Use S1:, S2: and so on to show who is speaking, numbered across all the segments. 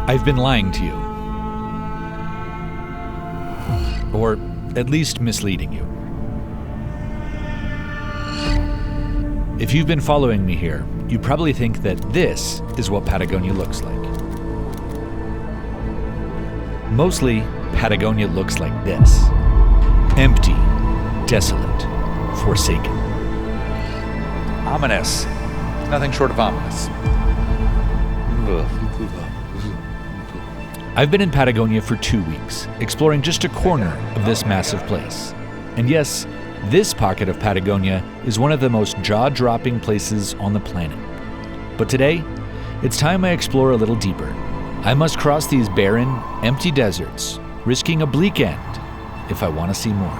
S1: I've been lying to you. Or at least misleading you. If you've been following me here, you probably think that this is what Patagonia looks like. Mostly, Patagonia looks like this. Empty, desolate, forsaken. Ominous. Nothing short of ominous. I've been in Patagonia for 2 weeks, exploring just a corner of this massive place. And yes, this pocket of Patagonia is one of the most jaw-dropping places on the planet. But today, it's time I explore a little deeper. I must cross these barren, empty deserts, risking a bleak end if I want to see more.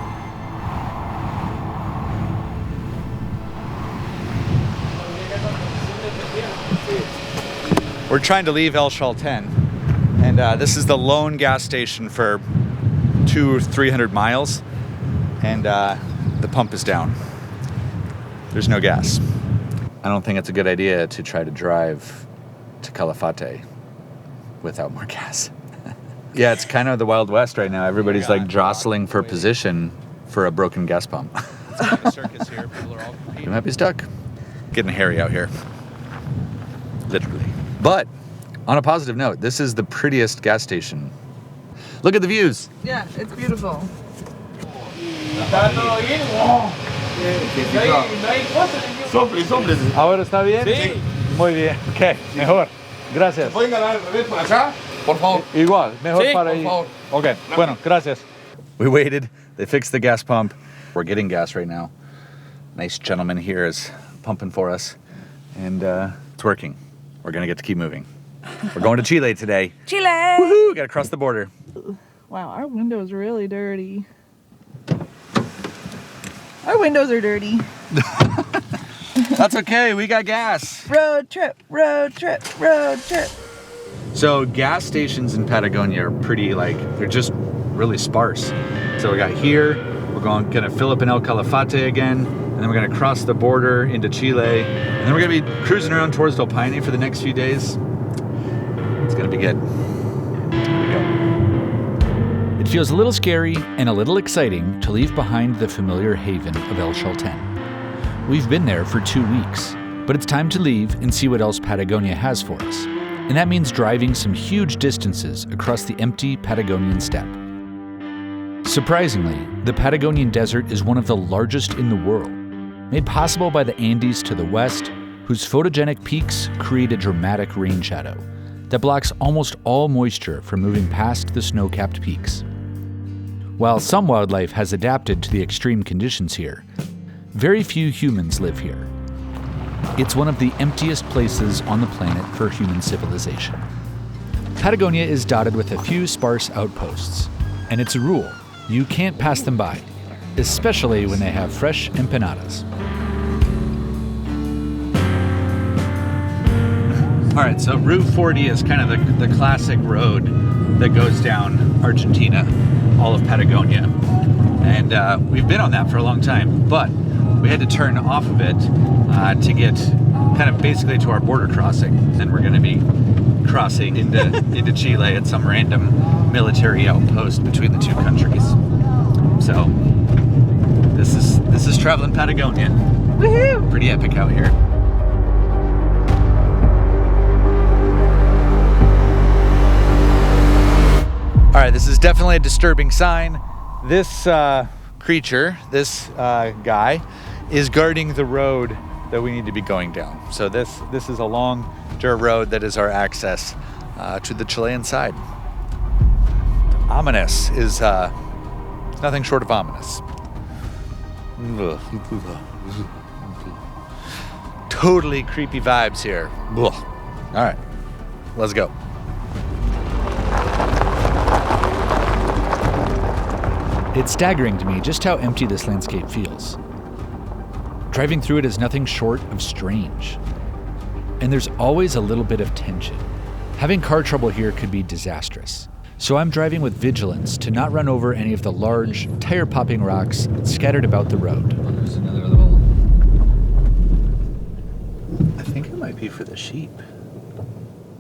S1: We're trying to leave El Chaltén, and this is the lone gas station for 200 or 300 miles, and the pump is down. There's no gas. I don't think it's a good idea to try to drive to Calafate without more gas. Yeah, it's kind of the Wild West right now. Everybody's like jostling for position for a broken gas pump.
S2: It's kind of a circus here. People are all competing.
S1: You might be stuck. Getting hairy out here. Literally. But on a positive note, this is the prettiest gas station. Look at the views.
S3: Yeah, it's beautiful.
S1: ¿Ahora está bien?
S2: Sí.
S1: Muy bien. Ok, mejor. Gracias.
S2: ¿Pueden ganar el revés por acá? Por favor.
S1: Igual, mejor
S2: Sí,
S1: para
S2: por
S1: ahí.
S2: favor.
S1: Okay, bueno, gracias. We waited. They fixed the gas pump. We're getting gas right now. Nice gentleman here is pumping for us. And it's working. We're going to get to keep moving. We're going to Chile today.
S3: Chile!
S1: Woohoo! Got to cross the border.
S3: Wow, our window's really dirty. Our windows are dirty.
S1: That's okay. We got gas.
S3: Road trip, road trip, road trip.
S1: So gas stations in Patagonia are pretty, they're just really sparse. So we got here, we're gonna fill up in El Calafate again, and then we're gonna cross the border into Chile, and then we're gonna be cruising around towards Paine for the next few days. It's gonna be good. Here we go. It feels a little scary and a little exciting to leave behind the familiar haven of El Chaltén. We've been there for 2 weeks, but it's time to leave and see what else Patagonia has for us. And that means driving some huge distances across the empty Patagonian steppe. Surprisingly, the Patagonian desert is one of the largest in the world, made possible by the Andes to the west, whose photogenic peaks create a dramatic rain shadow that blocks almost all moisture from moving past the snow-capped peaks. While some wildlife has adapted to the extreme conditions here, very few humans live here. It's one of the emptiest places on the planet for human civilization. Patagonia is dotted with a few sparse outposts, and it's a rule: you can't pass them by, especially when they have fresh empanadas. All right, so Route 40 is kind of the classic road that goes down Argentina, all of Patagonia. And we've been on that for a long time, but we had to turn off of it to get kind of basically to our border crossing. And we're gonna be crossing into Chile at some random military outpost between the two countries. So this is traveling Patagonia.
S3: Woohoo!
S1: Pretty epic out here. All right, this is definitely a disturbing sign. This creature, this guy, is guarding the road that we need to be going down. So this is a long dirt road that is our access to the Chilean side. Ominous is nothing short of ominous. Totally creepy vibes here. All right, let's go. It's staggering to me just how empty this landscape feels. Driving through it is nothing short of strange. And there's always a little bit of tension. Having car trouble here could be disastrous. So I'm driving with vigilance to not run over any of the large, tire-popping rocks scattered about the road.
S2: There's another little...
S1: I think it might be for the sheep.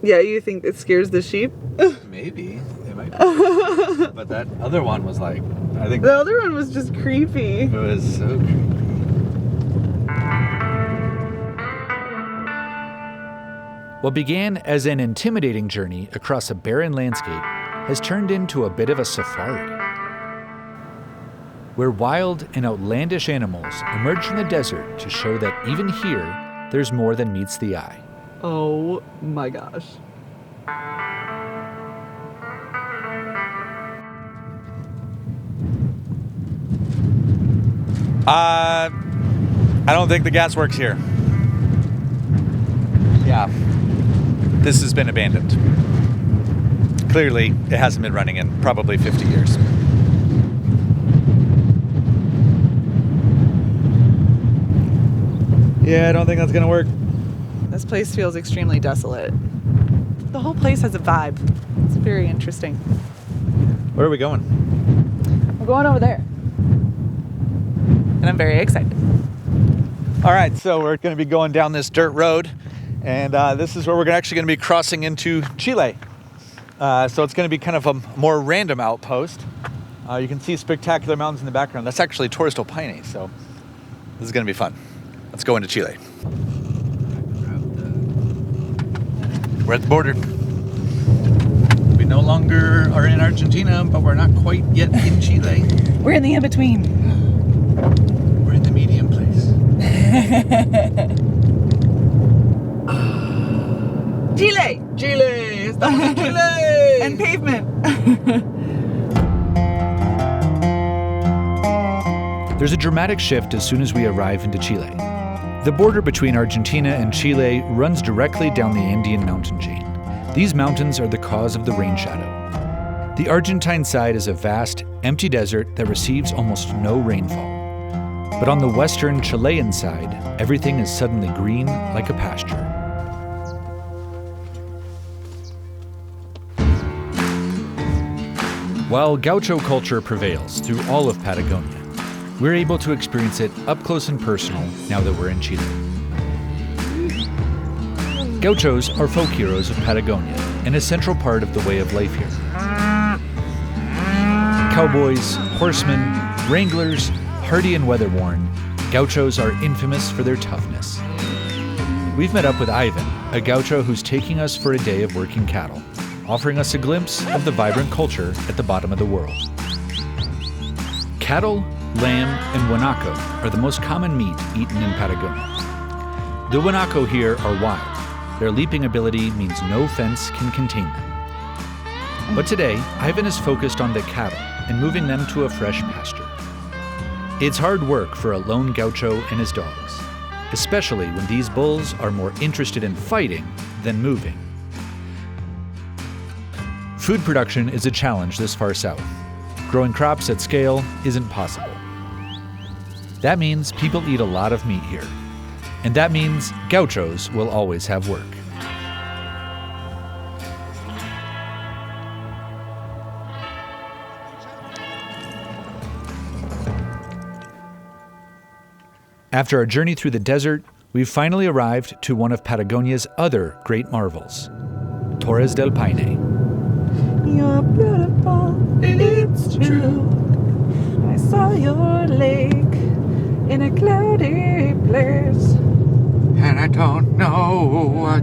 S3: Yeah, you think it scares the sheep?
S1: Maybe. It might be. But that other one was like, I think
S3: The other one was just creepy.
S1: it was so creepy.
S4: What began as an intimidating journey across a barren landscape has turned into a bit of a safari, where wild and outlandish animals emerge from the desert to show that even here, there's more than meets the eye.
S3: Oh my gosh.
S1: I don't think the gas works here. Yeah. This has been abandoned. Clearly, it hasn't been running in probably 50 years. Yeah, I don't think that's gonna work.
S3: This place feels extremely desolate. The whole place has a vibe. It's very interesting.
S1: Where are we going?
S3: We're going over there. And I'm very excited.
S1: All right, so we're gonna be going down this dirt road, and this is where we're actually gonna be crossing into Chile. So it's gonna be kind of a more random outpost. You can see spectacular mountains in the background. That's actually Torres del Paine, so this is gonna be fun. Let's go into Chile. We're at the border. We no longer are in Argentina, but we're not quite yet in Chile.
S3: We're in the in-between.
S1: We're in the medium place.
S3: Chile!
S1: Chile! Estamos en Chile!
S3: And pavement.
S4: There's a dramatic shift as soon as we arrive into Chile. The border between Argentina and Chile runs directly down the Andean mountain chain. These mountains are the cause of the rain shadow. The Argentine side is a vast, empty desert that receives almost no rainfall. But on the western Chilean side, everything is suddenly green like a pasture. While Gaucho culture prevails through all of Patagonia, we're able to experience it up close and personal now that we're in Chile. Gauchos are folk heroes of Patagonia and a central part of the way of life here. Cowboys, horsemen, wranglers, hardy and weather-worn, Gauchos are infamous for their toughness. We've met up with Ivan, a Gaucho who's taking us for a day of working cattle, offering us a glimpse of the vibrant culture at the bottom of the world. Cattle, lamb, and guanaco are the most common meat eaten in Patagonia. The guanaco here are wild. Their leaping ability means no fence can contain them. But today, Ivan is focused on the cattle and moving them to a fresh pasture. It's hard work for a lone Gaucho and his dogs, especially when these bulls are more interested in fighting than moving. Food production is a challenge this far south. Growing crops at scale isn't possible. That means people eat a lot of meat here. And that means Gauchos will always have work. After our journey through the desert, we've finally arrived to one of Patagonia's other great marvels, Torres del Paine.
S3: You're beautiful, it's true. I saw your lake in a cloudy place,
S1: And I don't know what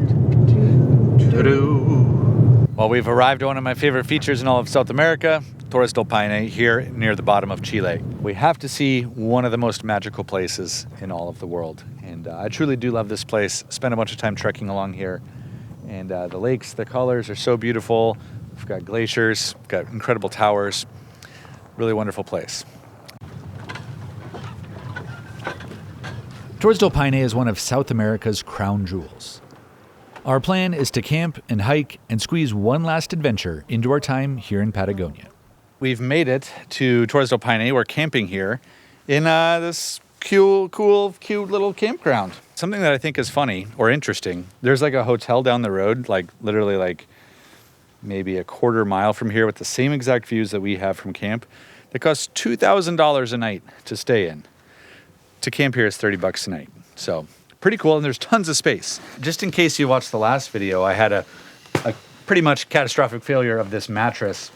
S1: to do. Well, we've arrived at one of my favorite features in all of South America, Torres del Paine, here near the bottom of Chile. We have to see one of the most magical places in all of the world. And I truly do love this place. Spent a bunch of time trekking along here. And the lakes, the colors are so beautiful. We've got glaciers, we've got incredible towers. Really wonderful place.
S4: Torres del Paine is one of South America's crown jewels. Our plan is to camp and hike and squeeze one last adventure into our time here in Patagonia.
S1: We've made it to Torres del Paine. We're camping here in this cute little campground. Something that I think is funny or interesting, there's like a hotel down the road, like literally like maybe a quarter mile from here with the same exact views that we have from camp. That costs $2,000 a night to stay in. To camp here is $30 a night. So pretty cool, and there's tons of space. Just in case you watched the last video, I had a a pretty much catastrophic failure of this mattress.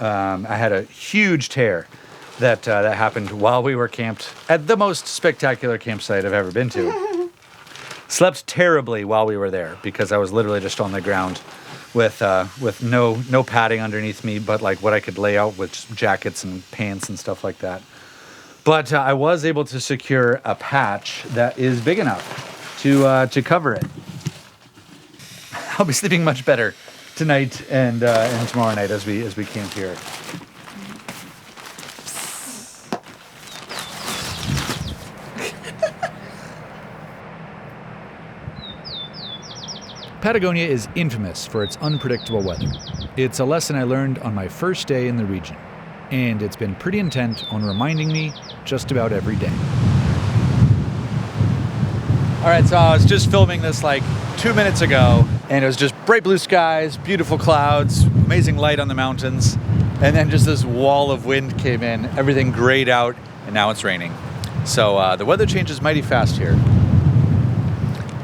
S1: I had a huge tear that happened while we were camped at the most spectacular campsite I've ever been to. Slept terribly while we were there because I was literally just on the ground with no padding underneath me, but like what I could lay out with jackets and pants and stuff like that. But I was able to secure a patch that is big enough to cover it. I'll be sleeping much better tonight and tomorrow night as we camp here.
S4: Patagonia is infamous for its unpredictable weather. It's a lesson I learned on my first day in the region, and it's been pretty intent on reminding me just about every day.
S1: All right, so I was just filming this like 2 minutes ago, and it was just bright blue skies, beautiful clouds, amazing light on the mountains, and then just this wall of wind came in, everything grayed out, and now it's raining. So the weather changes mighty fast here.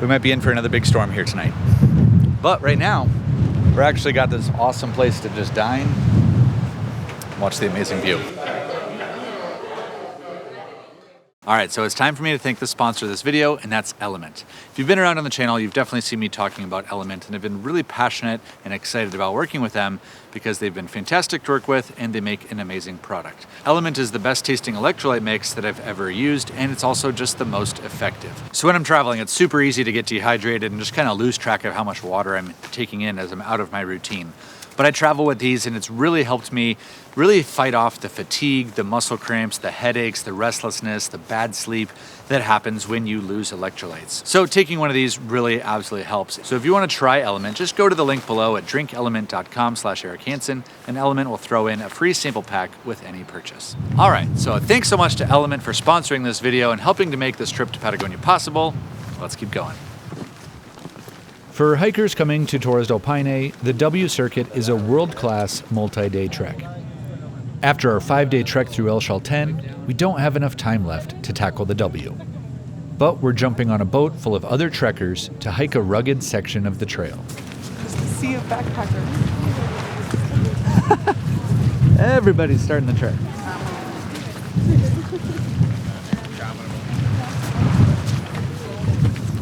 S1: We might be in for another big storm here tonight. But right now, we're actually got this awesome place to just dine, watch the amazing view. All right, so it's time for me to thank the sponsor of this video, and that's Element. If you've been around on the channel, you've definitely seen me talking about Element, and I've been really passionate and excited about working with them because they've been fantastic to work with and they make an amazing product. Element is the best tasting electrolyte mix that I've ever used, and it's also just the most effective. So when I'm traveling, it's super easy to get dehydrated and just kind of lose track of how much water I'm taking in as I'm out of my routine. But I travel with these, and it's really helped me really fight off the fatigue, the muscle cramps, the headaches, the restlessness, the bad sleep that happens when you lose electrolytes. So taking one of these really absolutely helps. So if you want to try Element, just go to the link below at drinkelement.com/Eric Hansen, and Element will throw in a free sample pack with any purchase. All right, so thanks so much to Element for sponsoring this video and helping to make this trip to Patagonia possible. Let's keep going.
S4: For hikers coming to Torres del Paine, the W Circuit is a world-class multi-day trek. After our 5-day trek through El Chaltén, we don't have enough time left to tackle the W. But we're jumping on a boat full of other trekkers to hike a rugged section of the trail.
S3: Just a sea of backpackers.
S1: Everybody's starting the trek.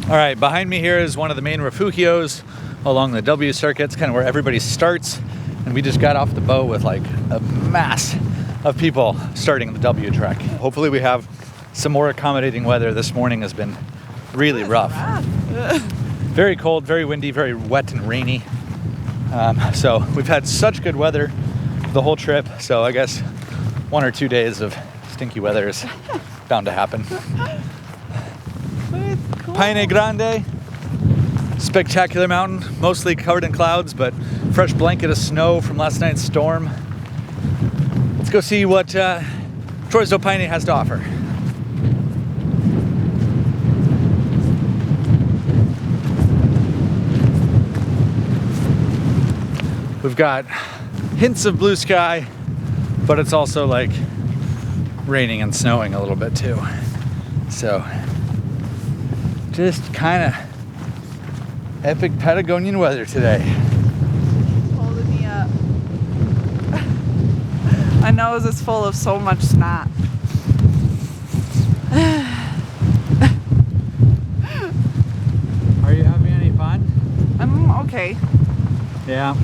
S1: All right, behind me here is one of the main refugios along the W circuit. It's kind of where everybody starts. And we just got off the boat with like a mass of people starting the W trek. Hopefully we have some more accommodating weather. This morning has been really rough. Very cold, very windy, very wet and rainy. So we've had such good weather the whole trip. So I guess 1 or 2 days of stinky weather is bound to happen.
S3: Cool.
S1: Paine Grande, spectacular mountain, mostly covered in clouds, but fresh blanket of snow from last night's storm. Let's go see what Torres del Paine has to offer. We've got hints of blue sky, but it's also like raining and snowing a little bit too. So just kind of epic Patagonian weather today.
S3: Holding me up. My nose is full of so much snot.
S1: Are you having any fun?
S3: I'm okay.
S1: Yeah.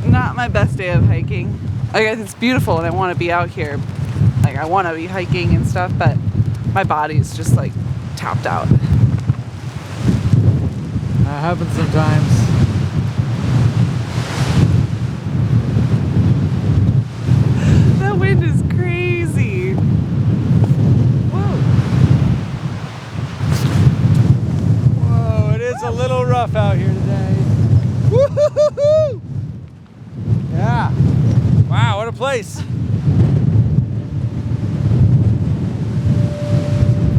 S3: Not my best day of hiking. I guess it's beautiful and I want to be out here. Like I want to be hiking and stuff, but my body's just like tapped out.
S1: That happens sometimes.
S3: That wind is crazy. Whoa.
S1: Whoa, it is a little rough out here today. Woo-hoo-hoo-hoo! Yeah. Wow, what a place.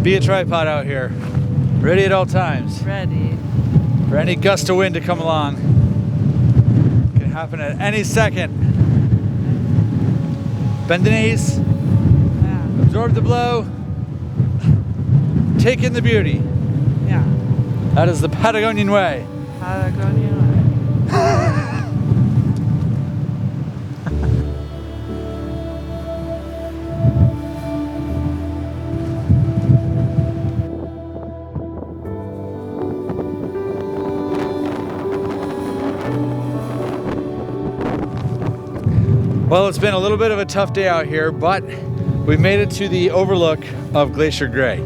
S1: Be a tripod out here. Ready at all times.
S3: Ready.
S1: For any gust of wind to come along. Can happen at any second. Bend the knees.
S3: Yeah.
S1: Absorb the blow. Take in the beauty.
S3: Yeah.
S1: That is the Patagonian way.
S3: Patagonia.
S1: Well, it's been a little bit of a tough day out here, but we made it to the overlook of Glacier Gray.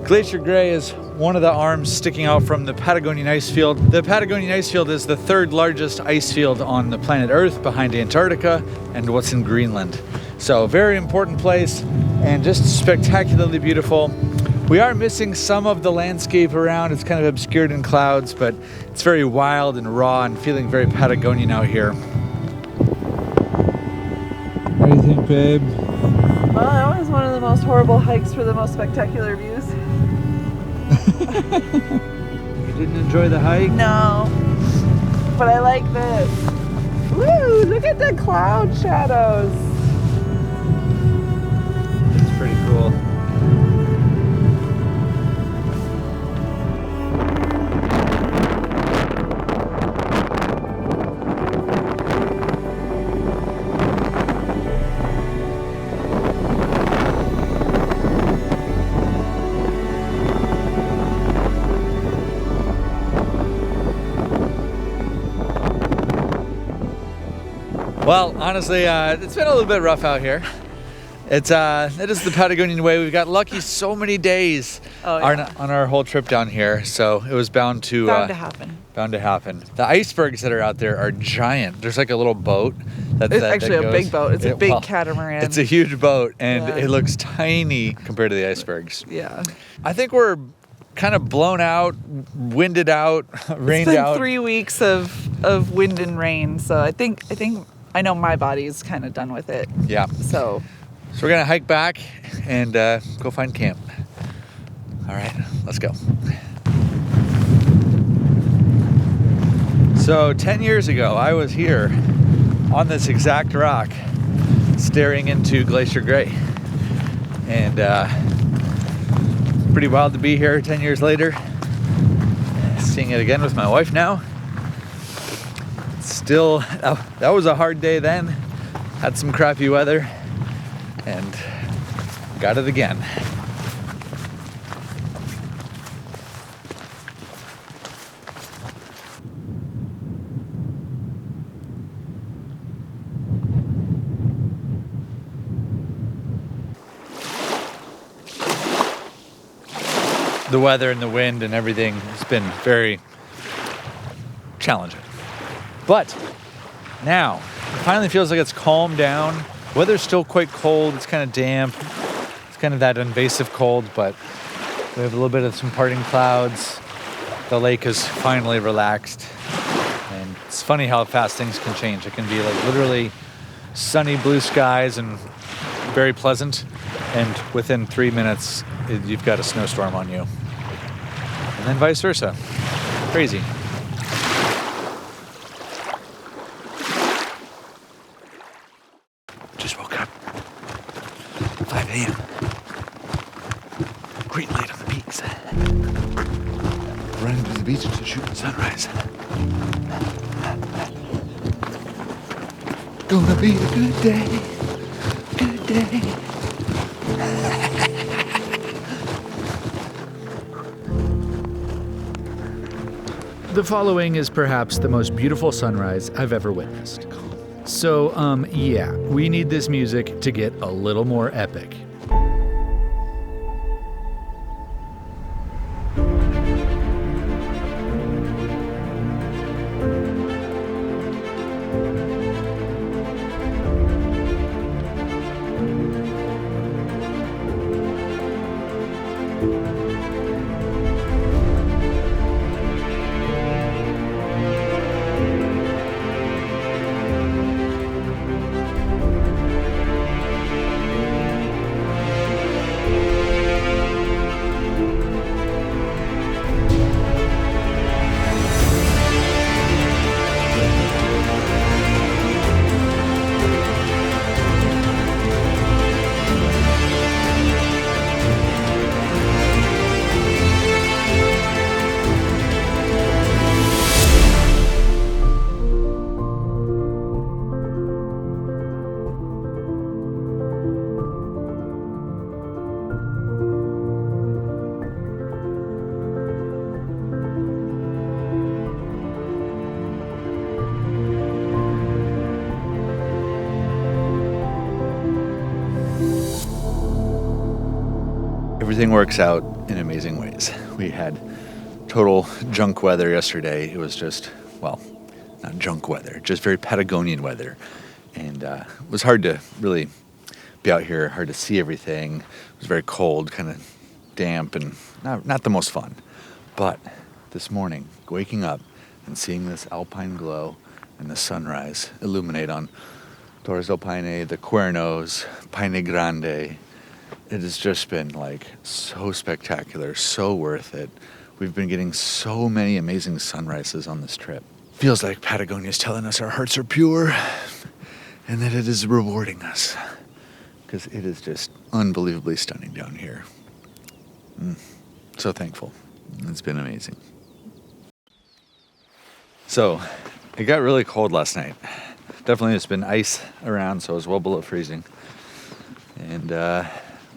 S1: Glacier Gray is one of the arms sticking out from the Patagonian ice field. The Patagonian ice field is the third largest ice field on the planet Earth, behind Antarctica and what's in Greenland. So very important place and just spectacularly beautiful. We are missing some of the landscape around. It's kind of obscured in clouds, but it's very wild and raw and feeling very Patagonian out here. What do you think, babe?
S3: Well, that was one of the most horrible hikes for the most spectacular views.
S1: You didn't enjoy the hike?
S3: No, but I like this. Woo, look at the cloud shadows.
S1: It's pretty cool. Well, honestly, it's been a little bit rough out here. It is the Patagonian way. We've got lucky so many days on our whole trip down here, so it was bound to
S3: happen.
S1: Bound to happen. The icebergs that are out there are giant. There's like a little boat.
S3: It's actually a big boat. It's a big catamaran.
S1: It's a huge boat, and it looks tiny compared to the icebergs.
S3: Yeah.
S1: I think we're kind of blown out, winded out, rained
S3: It's been
S1: out.
S3: 3 weeks of wind and rain, so I think I know my body's kind of done with it.
S1: Yeah.
S3: So
S1: we're gonna hike back and go find camp. All right, let's go. So 10 years ago, I was here on this exact rock, staring into Glacier Gray. And pretty wild to be here 10 years later, seeing it again with my wife now. Still, that was a hard day then. Had some crappy weather and got it again. The weather and the wind and everything has been very challenging. But now, it finally feels like it's calmed down. Weather's still quite cold, it's kind of damp. It's kind of that invasive cold, but we have a little bit of some parting clouds. The lake is finally relaxed. And it's funny how fast things can change. It can be like literally sunny blue skies and very pleasant. And within 3 minutes, you've got a snowstorm on you. And then vice versa. Crazy. Just woke up. 5 a.m. Green light on the peaks. Running to the beach to shoot the sunrise. Gonna be a good day. Good day.
S4: The following is perhaps the most beautiful sunrise I've ever witnessed. So, yeah, we need this music to get a little more epic.
S1: everything works out in amazing ways. We had total junk weather yesterday. It was just, well, not junk weather, just very Patagonian weather. And it was hard to really be out here, hard to see everything. It was very cold, kind of damp, and not the most fun. But this morning, waking up and seeing this alpine glow and the sunrise illuminate on Torres del Paine, the Cuernos, Paine Grande, it has just been like so spectacular, so worth it. We've been getting so many amazing sunrises on this trip. Feels like Patagonia is telling us our hearts are pure and that it is rewarding us, because it is just unbelievably stunning down here. So thankful. It's been amazing. So it got really cold last night. Definitely there's been ice around, so I was well below freezing. And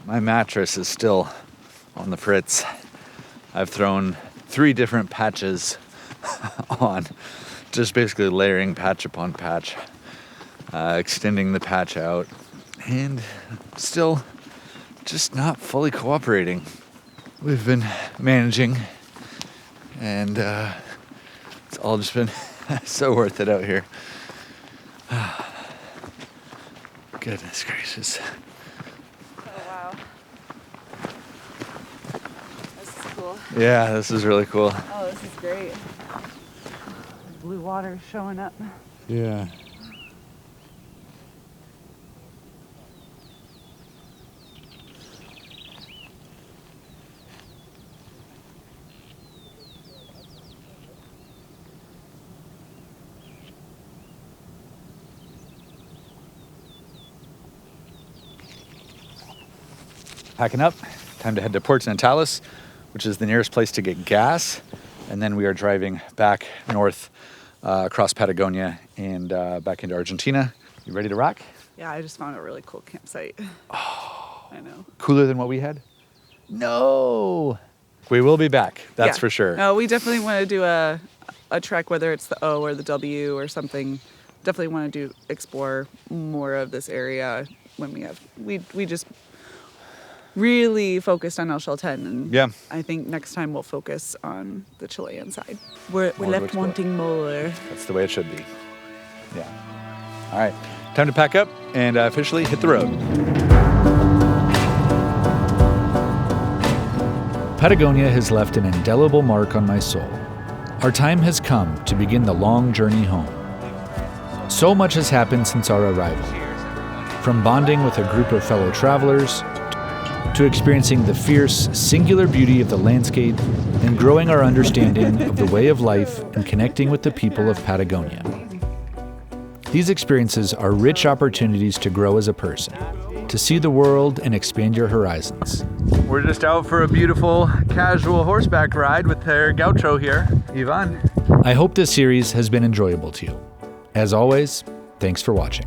S1: my mattress is still on the fritz. I've thrown 3 different patches on, just basically layering patch upon patch, extending the patch out, and still just not fully cooperating. We've been managing, and it's all just been so worth it out here. Goodness gracious.
S3: Oh, wow. This is cool.
S1: Yeah, this is really cool.
S3: Oh, this is great. Blue water showing up.
S1: Yeah. Packing up, time to head to Puerto Natales, which is the nearest place to get gas. And then we are driving back north across Patagonia and back into Argentina. You ready to rock?
S3: Yeah, I just found a really cool campsite. Oh. I know.
S1: Cooler than what we had? No. We will be back, that's for sure.
S3: No, we definitely want to do a trek, whether it's the O or the W or something. Definitely want to explore more of this area when we just really focused on El Chalten, and
S1: yeah.
S3: I think next time we'll focus on the Chilean side. We're left wanting more.
S1: That's the way it should be. Yeah. All right, time to pack up and officially hit the road.
S4: Patagonia has left an indelible mark on my soul. Our time has come to begin the long journey home. So much has happened since our arrival. From bonding with a group of fellow travelers, to experiencing the fierce, singular beauty of the landscape and growing our understanding of the way of life and connecting with the people of Patagonia. These experiences are rich opportunities to grow as a person, to see the world and expand your horizons.
S1: We're just out for a beautiful, casual horseback ride with their Gaucho here, Ivan.
S4: I hope this series has been enjoyable to you. As always, thanks for watching.